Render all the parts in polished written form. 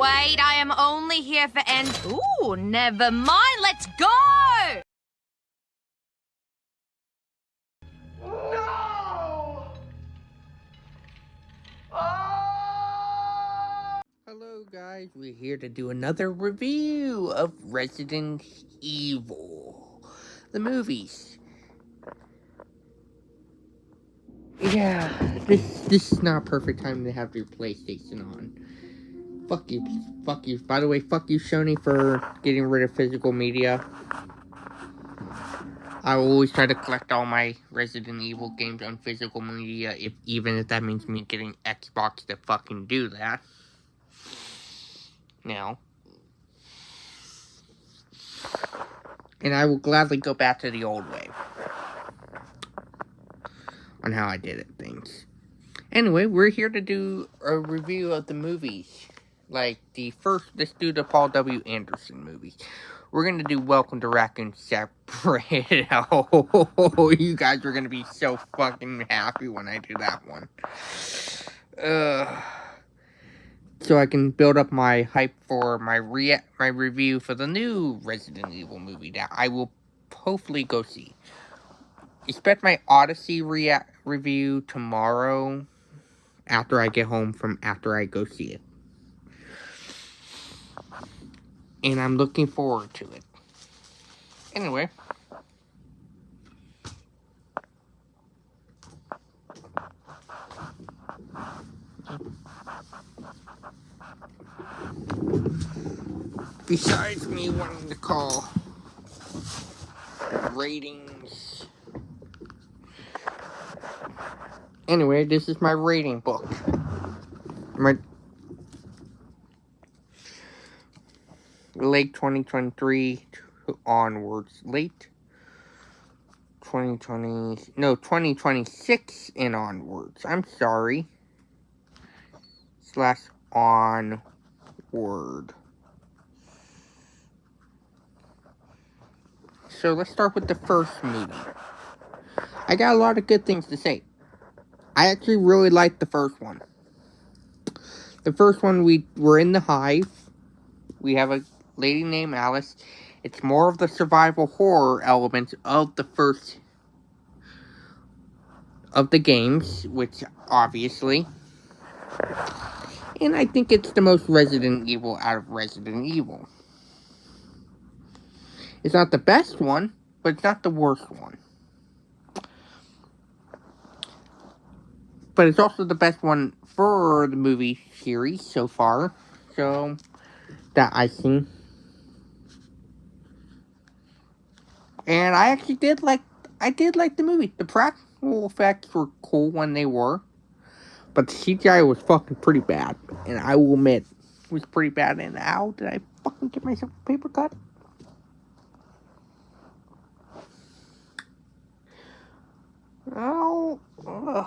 Wait, I am only here for Ooh, never mind. Let's go! No! Hello guys, we're here to do another review of Resident Evil, the movies. Yeah, this is not a perfect time to have your PlayStation on. Fuck you. By the way, fuck you, Sony, for getting rid of physical media. I will always try to collect all my Resident Evil games on physical media, even if that means me getting Xbox to fucking do that. Now. And I will gladly go back to the old way on how I did things. Anyway, we're here to do a review of the movies. Like, let's do the Paul W. Anderson movies. We're gonna do Welcome to Raccoon separate. Oh, you guys are gonna be so fucking happy when I do that one. So I can build up my hype for my review for the new Resident Evil movie that I will hopefully go see. Expect my Odyssey review tomorrow after I get home after I go see it. And I'm looking forward to it. Anyway. Besides me wanting to call ratings. Anyway, this is my rating book. My late 2023 onwards. Late 2026 and onwards. I'm sorry. / onward. So let's start with the first movie. I got a lot of good things to say. I actually really liked the first one. The first one, we were in the hive. We have a lady named Alice. It's more of the survival horror elements of the first of the games, which obviously. And I think it's the most Resident Evil out of Resident Evil. It's not the best one, but it's not the worst one. But it's also the best one for the movie series so far. So, that I've seen. And I actually did like the movie. The practical effects were cool when they were. But the CGI was fucking pretty bad. And I will admit, it was pretty bad. And how did I fucking get myself a paper cut? Oh. Ugh.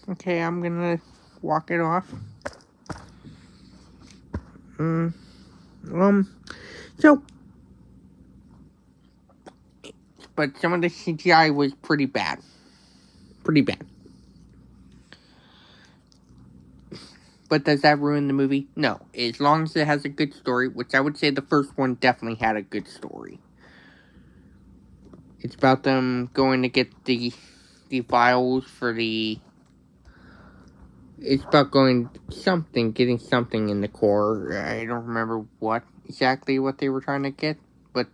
Okay, I'm gonna walk it off. So, but some of the CGI was pretty bad. Pretty bad. But does that ruin the movie? No. As long as it has a good story, which I would say the first one definitely had a good story. It's about them going to get the files for the... It's about getting something in the core. I don't remember what they were trying to get, but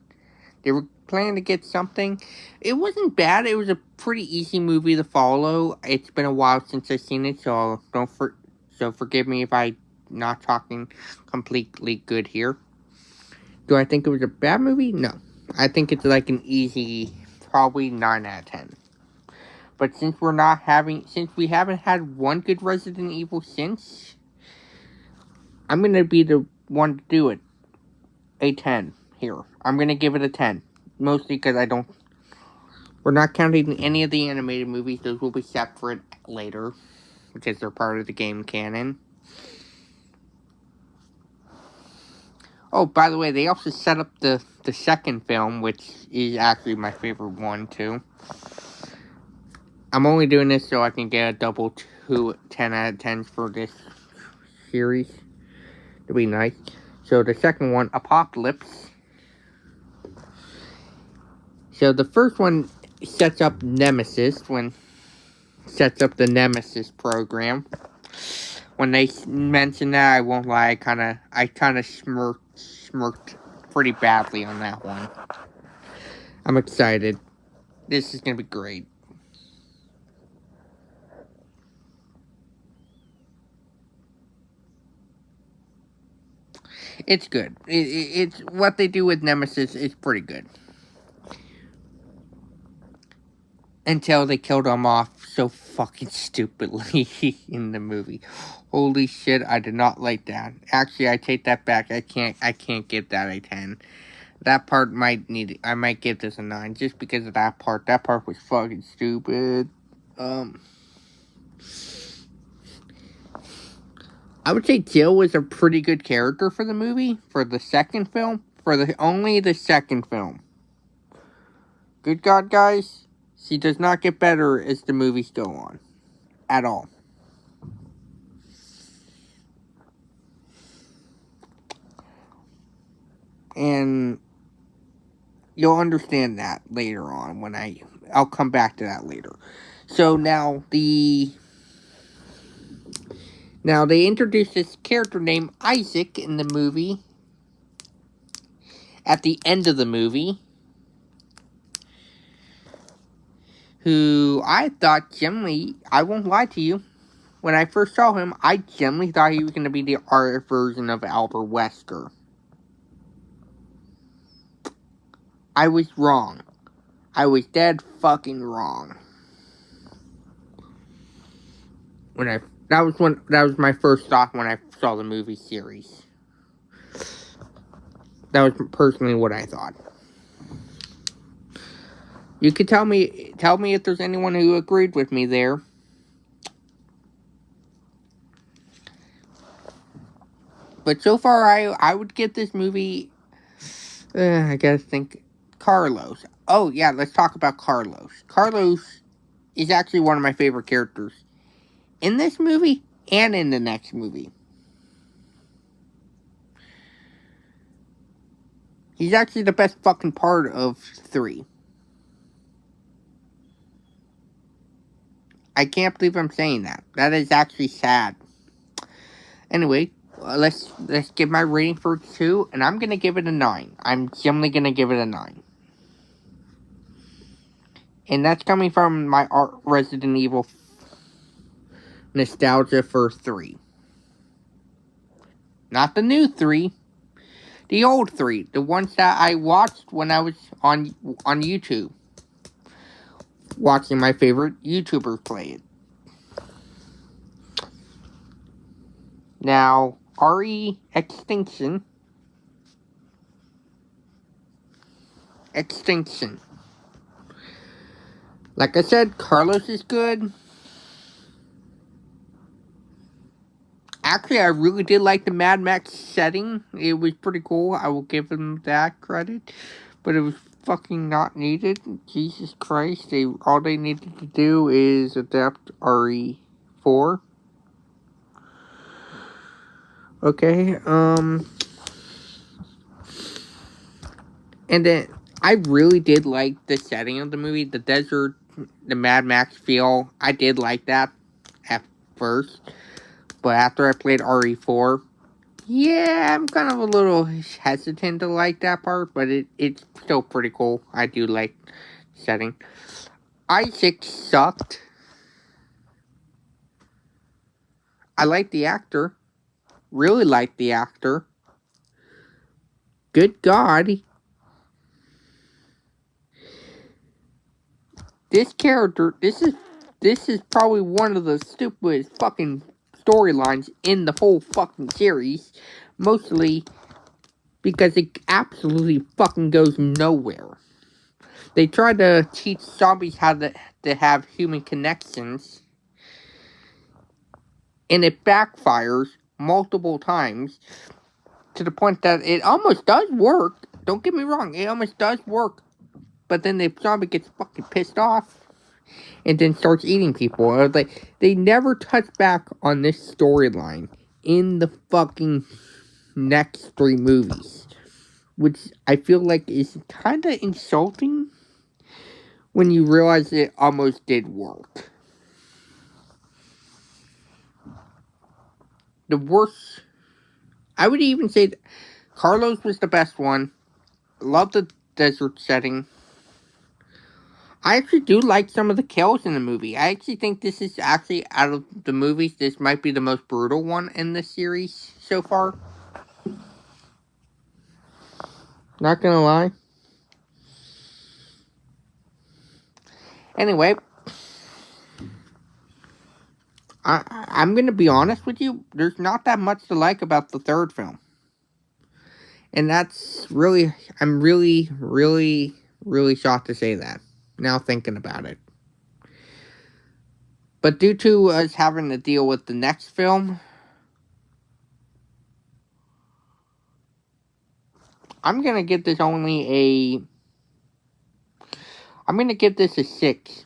they were planning to get something. It wasn't bad. It was a pretty easy movie to follow. It's been a while since I've seen it, so forgive me if I'm not talking completely good here. Do I think it was a bad movie? No. I think it's like an easy, probably 9 out of 10. But since we haven't had one good Resident Evil since, I'm going to be the one to do it. A 10 here. I'm going to give it a 10. Mostly because we're not counting any of the animated movies. Those will be separate later, because they're part of the game canon. Oh, by the way, they also set up the second film, which is actually my favorite one, too. I'm only doing this so I can get a double who 10 out of 10s for this series. To be nice. So the second one, Apocalypse. So the first one sets up Nemesis, sets up the Nemesis program. When they mentioned that, I won't lie, I kind of smirked pretty badly on that one. I'm excited. This is gonna be great. It's good. It's what they do with Nemesis is pretty good. Until they killed him off so fucking stupidly in the movie. Holy shit, I did not like that. Actually, I take that back. I can't give that a 10. That part I might give this a 9 just because of that part. That part was fucking stupid. I would say Jill was a pretty good character for the movie, for the second film, only the second film. Good God, guys, she does not get better as the movies go on, at all. And you'll understand that later on when I'll come back to that later. So now they introduced this character named Isaac in the movie. At the end of the movie. Who I thought generally, I won't lie to you. When I first saw him, I generally thought he was going to be the art version of Albert Wesker. I was wrong. I was dead fucking wrong. That was my first thought when I saw the movie series. That was personally what I thought. You could tell me if there's anyone who agreed with me there. But so far, I would give this movie, I gotta think, Carlos. Oh yeah, let's talk about Carlos. Carlos is actually one of my favorite characters in this movie and in the next movie. He's actually the best fucking part of 3. I can't believe I'm saying that. That is actually sad. Anyway, let's give my rating for 2, and I'm gonna give it a 9. I'm generally gonna give it a 9. And that's coming from my Resident Evil nostalgia for 3. Not the new 3. The old 3. The ones that I watched when I was on YouTube. Watching my favorite YouTubers play it. Now, RE Extinction. Like I said, Carlos is good. Actually, I really did like the Mad Max setting. It was pretty cool. I will give them that credit. But it was fucking not needed. Jesus Christ. All they needed to do is adapt RE4. Okay, and then I really did like the setting of the movie, the desert, the Mad Max feel. I did like that at first, but after I played RE4, yeah, I'm kind of a little hesitant to like that part, but it's still pretty cool. I do like the setting. Isaac sucked. I like the actor. Really like the actor. Good God. This character, this is probably one of the stupidest fucking storylines in the whole fucking series. Mostly because it absolutely fucking goes nowhere. They try to teach zombies how to have human connections. And it backfires multiple times to the point that it almost does work. Don't get me wrong, it almost does work. But then the zombie gets fucking pissed off. and then starts eating people. I was like, they never touch back on this storyline in the fucking next 3 movies, which I feel like is kind of insulting when you realize it almost did work. The worst, I would even say that Carlos was the best one. Love the desert setting. I actually do like some of the kills in the movie. I actually think this is actually, out of the movies, this might be the most brutal one in the series so far. Not gonna lie. Anyway, I'm gonna be honest with you. There's not that much to like about the third film. And that's really, I'm really, really, really shocked to say that, now thinking about it. But due to us having to deal with the next film, I'm gonna give this I'm gonna give this a 6.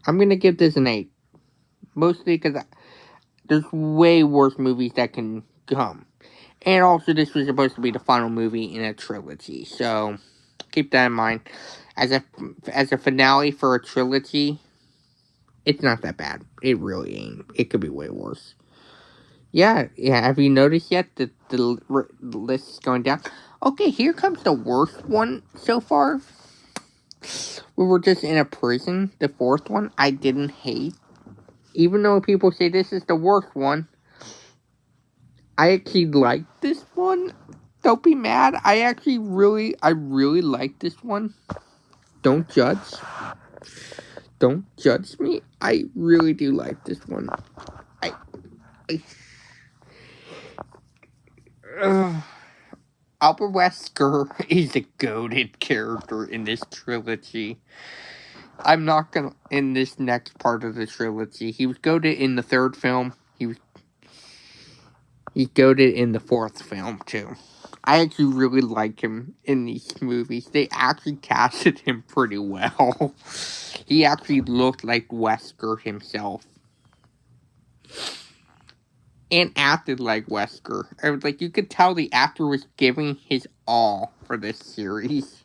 I'm gonna give this an 8. Mostly because there's way worse movies that can come. And also, this was supposed to be the final movie in a trilogy, so keep that in mind. As a finale for a trilogy, it's not that bad. It really ain't. It could be way worse. Yeah. Have you noticed yet that the list is going down? Okay, here comes the worst one so far. We were just in a prison. The 4th one, I didn't hate. Even though people say this is the worst one, I actually like this one. Don't be mad. I really like this one. Don't judge. Don't judge me. I really do like this one. Albert Wesker is a goated character in this trilogy. I'm not gonna, in this next part of the trilogy. He was goated in the 3rd film. He's goated in the 4th film, too. I actually really like him in these movies. They actually casted him pretty well. He actually looked like Wesker himself. And acted like Wesker. I was like, you could tell the actor was giving his all for this series.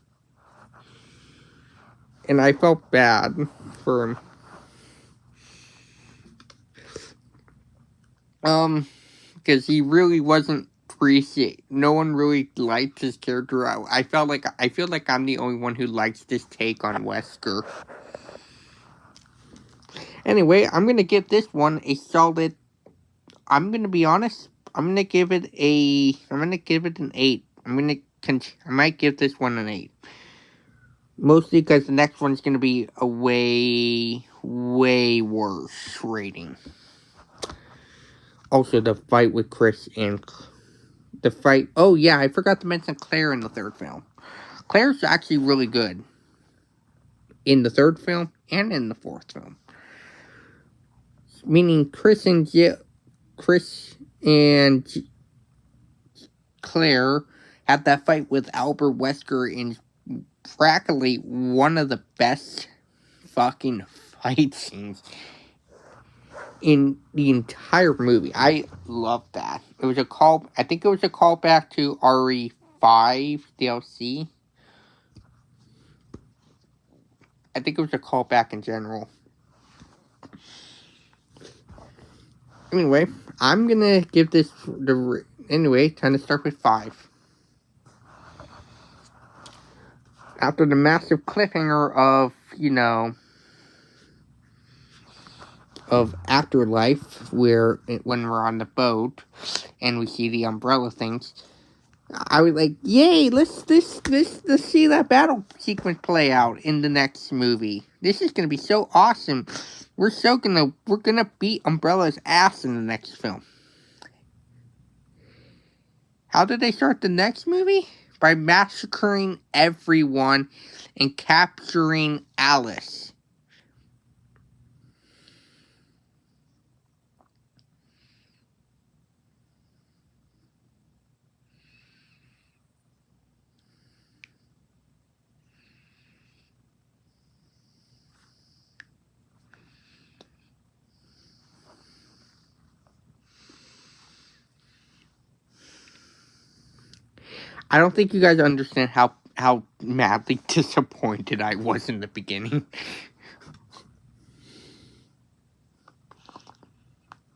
And I felt bad for him. Because he really wasn't appreciated. No one really liked his character. I feel like I'm the only one who likes this take on Wesker. Anyway, I'm gonna give this one a solid. I'm gonna be honest. I'm gonna give it an 8. I might give this one an 8. Mostly because the next one's gonna be a way, way worse rating. Also, the fight with Chris and the fight. Oh yeah, I forgot to mention Claire in the 3rd film. Claire's actually really good in the 3rd film and in the 4th film. Meaning Chris and Claire had that fight with Albert Wesker in practically one of the best fucking fight scenes in the entire movie. I love that. I think it was a callback to RE5 DLC. I think it was a callback in general. Anyway, I'm gonna give this anyway, time to start with 5. After the massive cliffhanger of, of Afterlife, when we're on the boat and we see the umbrella things, I was like, yay, let's see that battle sequence play out in the next movie. This is gonna be so awesome. We're gonna beat Umbrella's ass in the next film. How did they start the next movie? By massacring everyone and capturing Alice. I don't think you guys understand how madly disappointed I was in the beginning.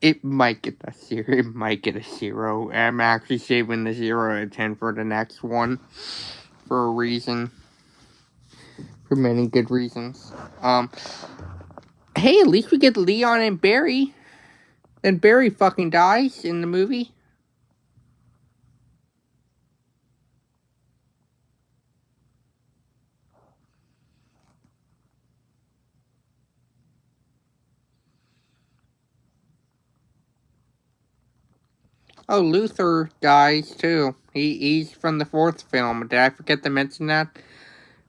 It might get a 0. It might get a 0. I'm actually saving the 0 out of 10 for the next one. For a reason. For many good reasons. Hey, at least we get Leon and Barry. Then Barry fucking dies in the movie. Oh, Luther dies too. He's from the 4th film. Did I forget to mention that?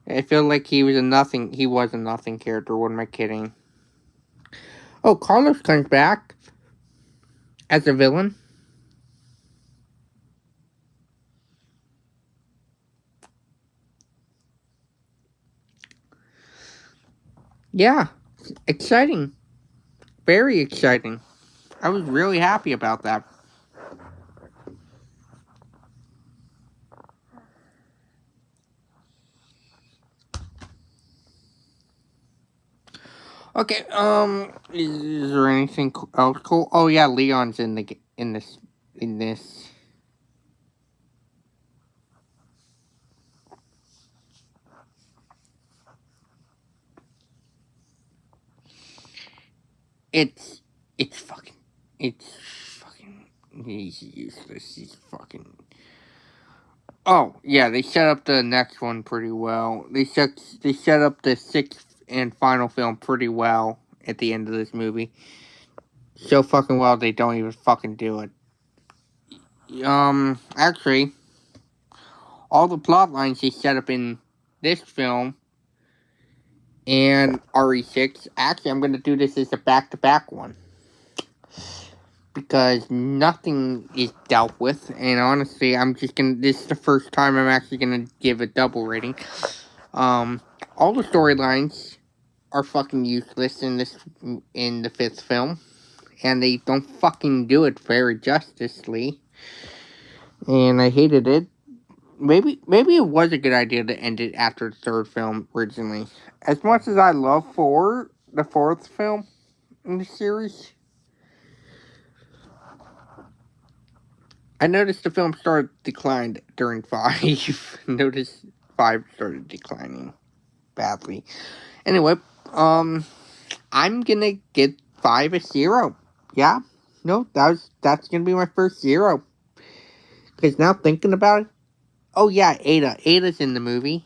I feel like he was a nothing character. What am I kidding? Oh, Carlos comes back as a villain. Yeah, exciting. Very exciting. I was really happy about that. Okay, is there anything else cool? Oh yeah, Leon's in this. It's fucking, he's useless. He's fucking. Oh yeah, they set up the next one pretty well. They set up the 6th and final film pretty well at the end of this movie. So fucking well they don't even fucking do it. Actually, all the plot lines they set up in this film and RE6. Actually, I'm gonna do this as a back-to-back one because nothing is dealt with, and honestly, this is the first time I'm actually gonna give a double rating. All the storylines are fucking useless in the 5th film, and they don't fucking do it very justly, and I hated it. Maybe it was a good idea to end it after the 3rd film originally. As much as I love the 4th film in the series, I noticed the film declined during 5. Noticed 5 started declining badly. Anyway, I'm gonna get 5 a 0. Yeah, no, that's gonna be my first 0. Because now thinking about it, oh yeah, Ada. Ada's in the movie.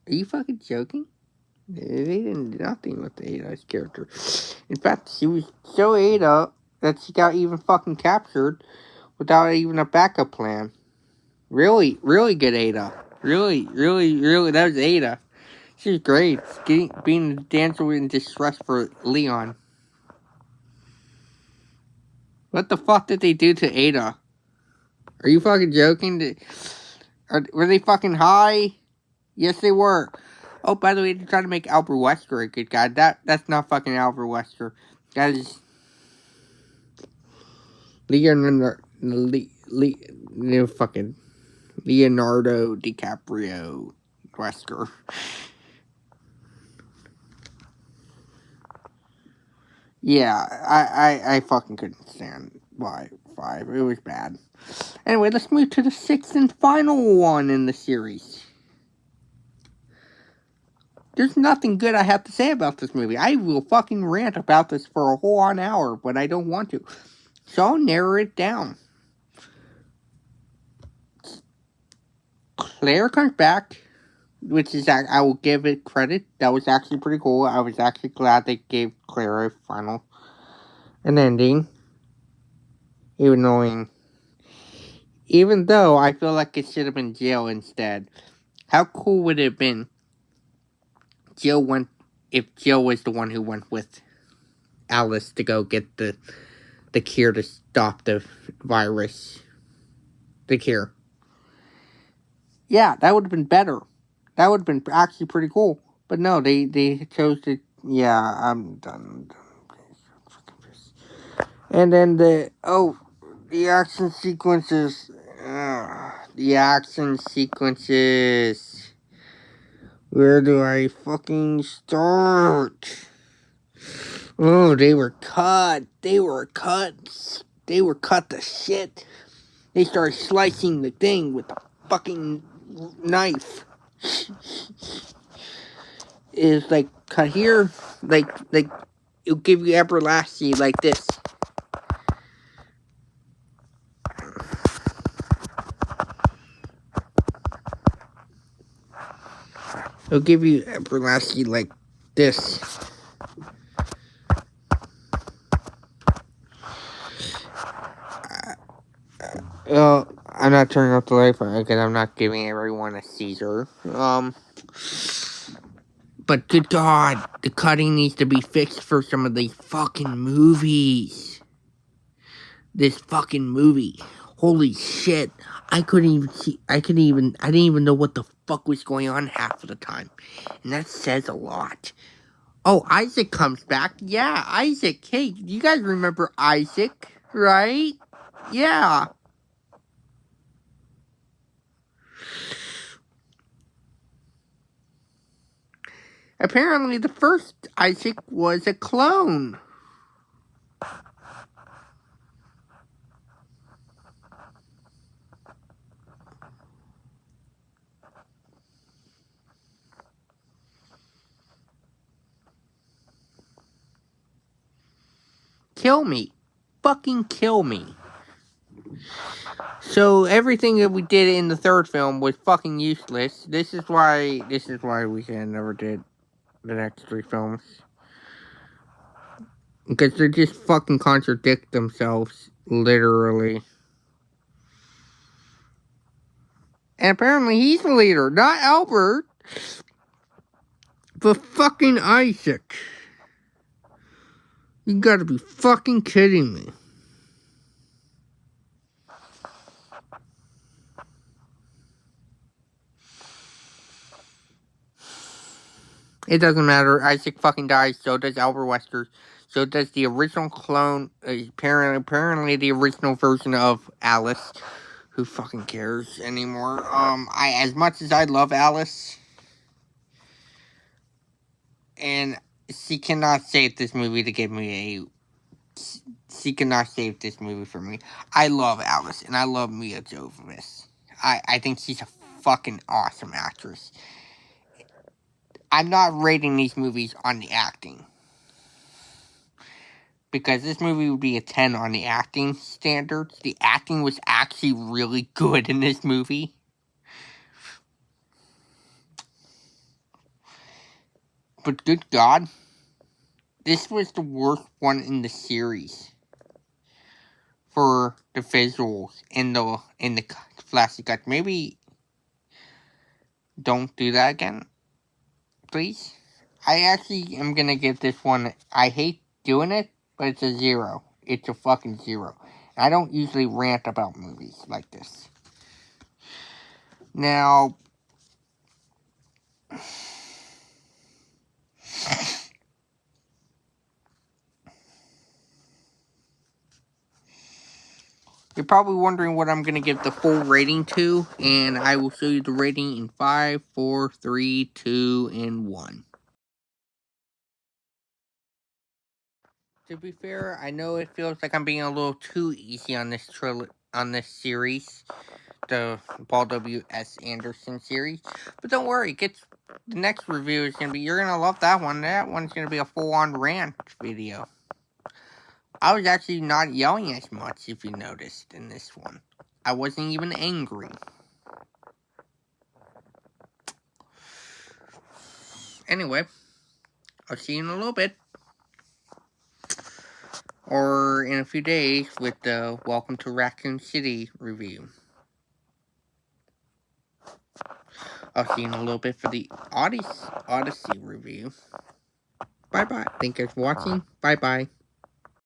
Are you fucking joking? They didn't do nothing with Ada's character. In fact, she was so Ada that she got even fucking captured without even a backup plan. Really, really good Ada. Really, that was Ada. She was great. Being a dancer in distress for Leon. What the fuck did they do to Ada? Are you fucking joking? Were they fucking high? Yes, they were. Oh, by the way, they're trying to make Albert Wesker a good guy. That's not fucking Albert Wesker. That is Leonardo DiCaprio Wesker. Yeah, I fucking couldn't stand why 5. It was bad. Anyway, let's move to the 6th and final one in the series. There's nothing good I have to say about this movie. I will fucking rant about this for a whole hour, but I don't want to. So I'll narrow it down. Claire comes back, which is, I will give it credit. That was actually pretty cool. I was actually glad they gave Claire an ending. Even though I feel like it should have been Jill instead. How cool would it have been if Jill was the one who went with Alice to go get the cure to stop the virus. The cure. Yeah, that would have been better. That would have been actually pretty cool. But no, they chose to... Yeah, I'm done. And then the action sequences. The action sequences. Where do I fucking start? Oh, they were cut. They were cut to shit. They started slicing the thing with a fucking knife. Is like cut here, like it'll give you everlasting like this. It'll give you everlasting like this. I'm not turning off the light because I'm not giving everyone a Caesar. But good God, the cutting needs to be fixed for some of these fucking movies. This fucking movie. Holy shit. I didn't even know what the fuck was going on half of the time. And that says a lot. Oh, Isaac comes back. Yeah, Isaac. Hey, you guys remember Isaac, right? Yeah. Apparently, the first Isaac was a clone. Kill me. Fucking kill me. So everything that we did in the third film was fucking useless. This is why we never did the next three films. Because they just fucking contradict themselves, literally. And apparently he's the leader, not Albert, but fucking Isaac. You gotta be fucking kidding me. It doesn't matter. Isaac fucking dies. So does Albert Wesker. So does the original clone. Apparently the original version of Alice. Who fucking cares anymore? As much as I love Alice, and she cannot save this movie to give me a. She cannot save this movie for me. I love Alice, and I love Mia Jovovich. I think she's a fucking awesome actress. I'm not rating these movies on the acting. Because this movie would be a 10 on the acting standards. The acting was actually really good in this movie. But good God, this was the worst one in the series. For the visuals in the flashy cut. Maybe don't do that again. Please. I actually am gonna give this one, I hate doing it, but it's a 0. It's a fucking 0. I don't usually rant about movies like this. Now, you're probably wondering what I'm going to give the full rating to, and I will show you the rating in 5, 4, 3, 2, and 1. To be fair, I know it feels like I'm being a little too easy on this series, the Paul W.S. Anderson series, but don't worry, the next review is going to be, you're going to love that one. That one's going to be a full-on rant video. I was actually not yelling as much, if you noticed, in this one. I wasn't even angry. Anyway, I'll see you in a little bit. Or in a few days with the Welcome to Raccoon City review. I'll see you in a little bit for the Odyssey review. Bye-bye. Thank you for watching. Bye-bye.